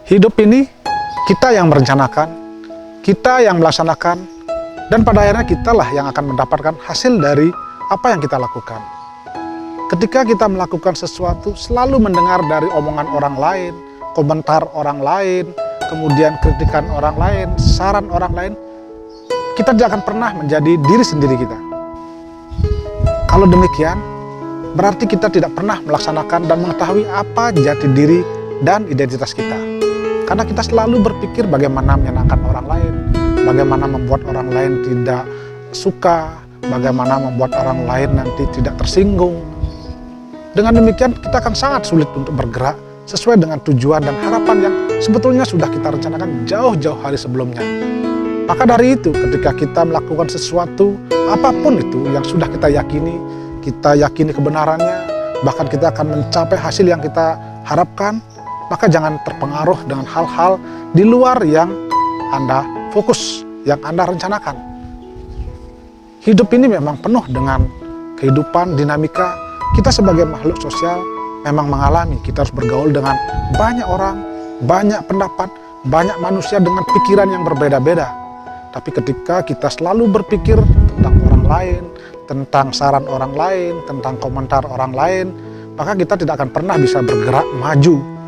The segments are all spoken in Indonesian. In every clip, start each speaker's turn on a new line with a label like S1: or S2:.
S1: Hidup ini kita yang merencanakan, kita yang melaksanakan, dan pada akhirnya kitalah yang akan mendapatkan hasil dari apa yang kita lakukan. Ketika kita melakukan sesuatu, selalu mendengar dari omongan orang lain, komentar orang lain, kemudian kritikan orang lain, saran orang lain, kita tidak akan pernah menjadi diri sendiri kita. Kalau demikian, berarti kita tidak pernah melaksanakan dan mengetahui apa jati diri dan identitas kita. Karena kita selalu berpikir bagaimana menyenangkan orang lain, bagaimana membuat orang lain tidak suka, bagaimana membuat orang lain nanti tidak tersinggung. Dengan demikian kita akan sangat sulit untuk bergerak sesuai dengan tujuan dan harapan yang sebetulnya sudah kita rencanakan jauh-jauh hari sebelumnya. Maka dari itu ketika kita melakukan sesuatu, apapun itu yang sudah kita yakini kebenarannya, bahkan kita akan mencapai hasil yang kita harapkan, maka jangan terpengaruh dengan hal-hal di luar yang Anda fokus, yang Anda rencanakan. Hidup ini memang penuh dengan kehidupan, dinamika. Kita sebagai makhluk sosial memang mengalami, kita harus bergaul dengan banyak orang, banyak pendapat, banyak manusia dengan pikiran yang berbeda-beda. Tapi ketika kita selalu berpikir tentang orang lain, tentang saran orang lain, tentang komentar orang lain, maka kita tidak akan pernah bisa bergerak maju.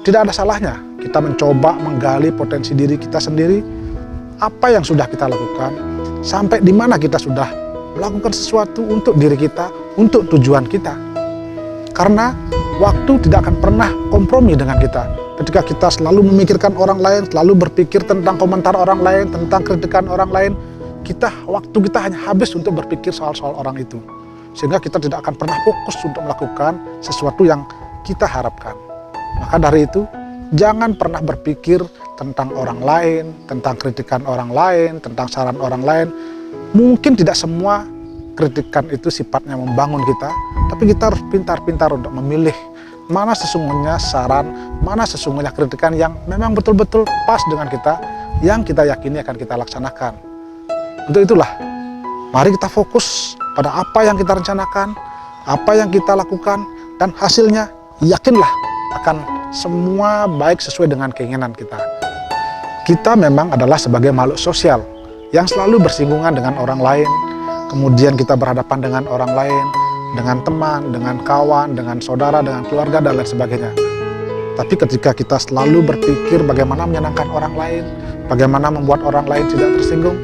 S1: Tidak ada salahnya kita mencoba menggali potensi diri kita sendiri, apa yang sudah kita lakukan, sampai di mana kita sudah melakukan sesuatu untuk diri kita, untuk tujuan kita. Karena waktu tidak akan pernah kompromi dengan kita. Ketika kita selalu memikirkan orang lain, selalu berpikir tentang komentar orang lain, tentang kritikan orang lain, waktu kita hanya habis untuk berpikir soal-soal orang itu. Sehingga kita tidak akan pernah fokus untuk melakukan sesuatu yang kita harapkan. Maka dari itu, jangan pernah berpikir tentang orang lain, tentang kritikan orang lain, tentang saran orang lain. Mungkin tidak semua kritikan itu sifatnya membangun kita, tapi kita harus pintar-pintar untuk memilih mana sesungguhnya saran, mana sesungguhnya kritikan yang memang betul-betul pas dengan kita, yang kita yakini akan kita laksanakan. Untuk itulah, mari kita fokus pada apa yang kita rencanakan, apa yang kita lakukan, dan hasilnya yakinlah akan semua baik sesuai dengan keinginan kita. Kita memang adalah sebagai makhluk sosial yang selalu bersinggungan dengan orang lain, kemudian kita berhadapan dengan orang lain, dengan teman, dengan kawan, dengan saudara, dengan keluarga, dan lain sebagainya. Tapi ketika kita selalu berpikir bagaimana menyenangkan orang lain, bagaimana membuat orang lain tidak tersinggung,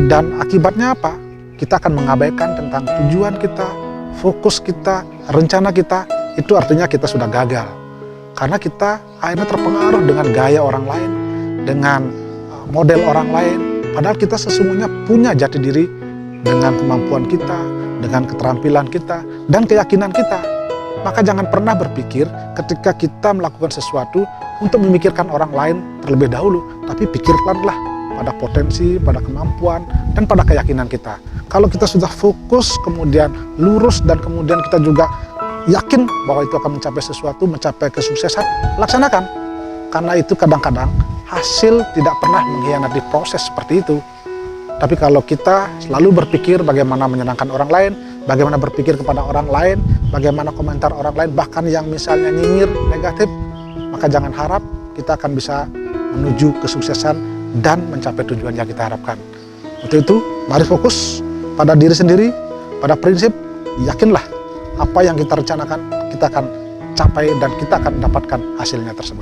S1: dan akibatnya apa? Kita akan mengabaikan tentang tujuan kita, fokus kita, rencana kita, itu artinya kita sudah gagal. Karena kita akhirnya terpengaruh dengan gaya orang lain, dengan model orang lain, padahal kita sesungguhnya punya jati diri dengan kemampuan kita, dengan keterampilan kita, dan keyakinan kita. Maka jangan pernah berpikir ketika kita melakukan sesuatu untuk memikirkan orang lain terlebih dahulu, tapi pikirkanlah pada potensi, pada kemampuan, dan pada keyakinan kita. Kalau kita sudah fokus, kemudian lurus, dan kemudian kita juga yakin bahwa itu akan mencapai sesuatu, mencapai kesuksesan, laksanakan. Karena itu kadang-kadang hasil tidak pernah mengkhianati proses seperti itu. Tapi kalau kita selalu berpikir bagaimana menyenangkan orang lain, bagaimana berpikir kepada orang lain, bagaimana komentar orang lain, bahkan yang misalnya nyinyir negatif, maka jangan harap kita akan bisa menuju kesuksesan dan mencapai tujuan yang kita harapkan. Untuk itu, mari fokus pada diri sendiri, pada prinsip, yakinlah apa yang kita rencanakan, kita akan capai dan kita akan mendapatkan hasilnya tersebut.